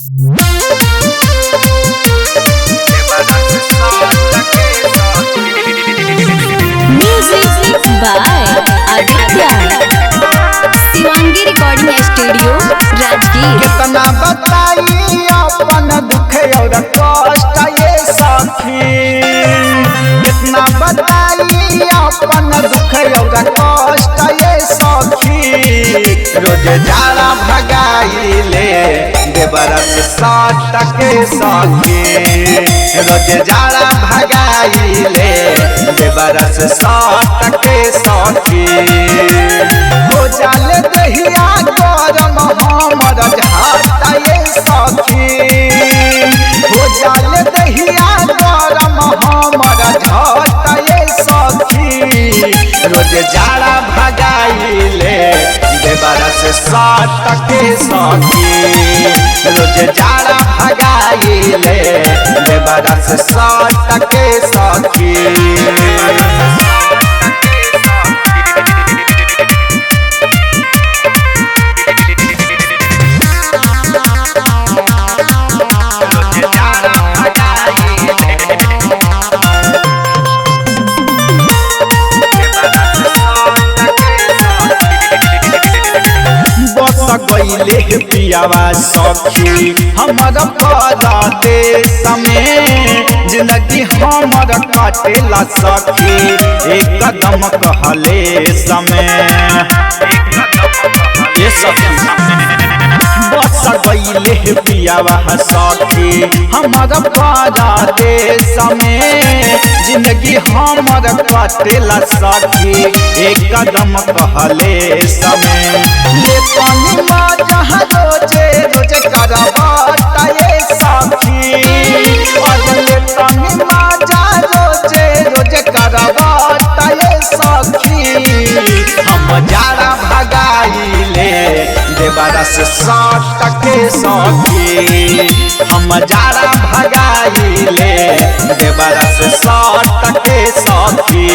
Music by Aditya Shivangi recording studio Rajgir. कितना बताई अपन दुख और कष्ट ये सखी, कितना बताई अपन दुख और कष्ट ये सखी। रोज जाड़ा भगाई ले देवरस साट के सखी, रोज जाड़ा भगाई ले देवरस साट के सखी। हो जाले दहिया गरम हमर झाट ये सखी, हो जाले दहिया गरम हमर झाट ये सखी। रोज जाड़ा भगाई ले देवरस साट के सखी, रोज जाड़ा भगाई ले देवरस साट के सखी। गईले पियावा सखी हमर परदेश में, जिंदगी हमर काटेला सखी एक कदम कहले समय। ये सखी बस गईले पियावा सखी हमर परदेश में, जिंदगी हमर काटेला सखी एक कदम कहले समय। ले पानी जहाँ रोजे रोज करवाता ये सखी, ले पानी माजा रोजे रोज करवाता ये सखी। हम जाड़ा भगाई ले देवरस साट के सखी, हम जाड़ा भगाई ले देवरस साट के सखी।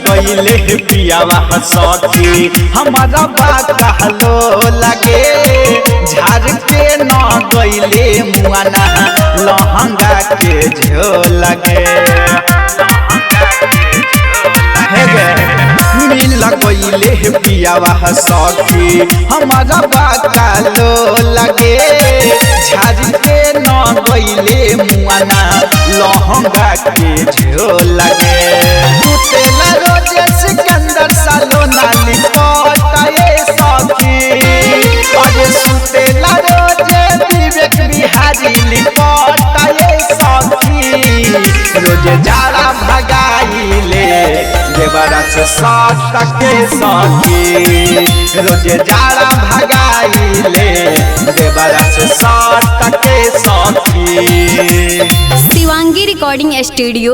गईले पियावा सखी हमारा बात कहलो लगे, झाड़ के न गईले मुआना लहंगा के झोल लगे। मिल गईले पियावा सखी हमारा बात कहलो लगे, झाड़ के न गईले मुआना लहंगा के झोल लगे। सुतेला रोजे सिकंदर सालो नाली पता ये सखी, अरे सुतेला रोजे विवेक बिहारी लिपटा ये सखी। रोज जाड़ा भगाई ले देवरस साट के सखी, रोज जाड़ा भगाई ले देवरस साट के सखी। Shivangi recording studio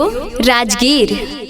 Rajgir.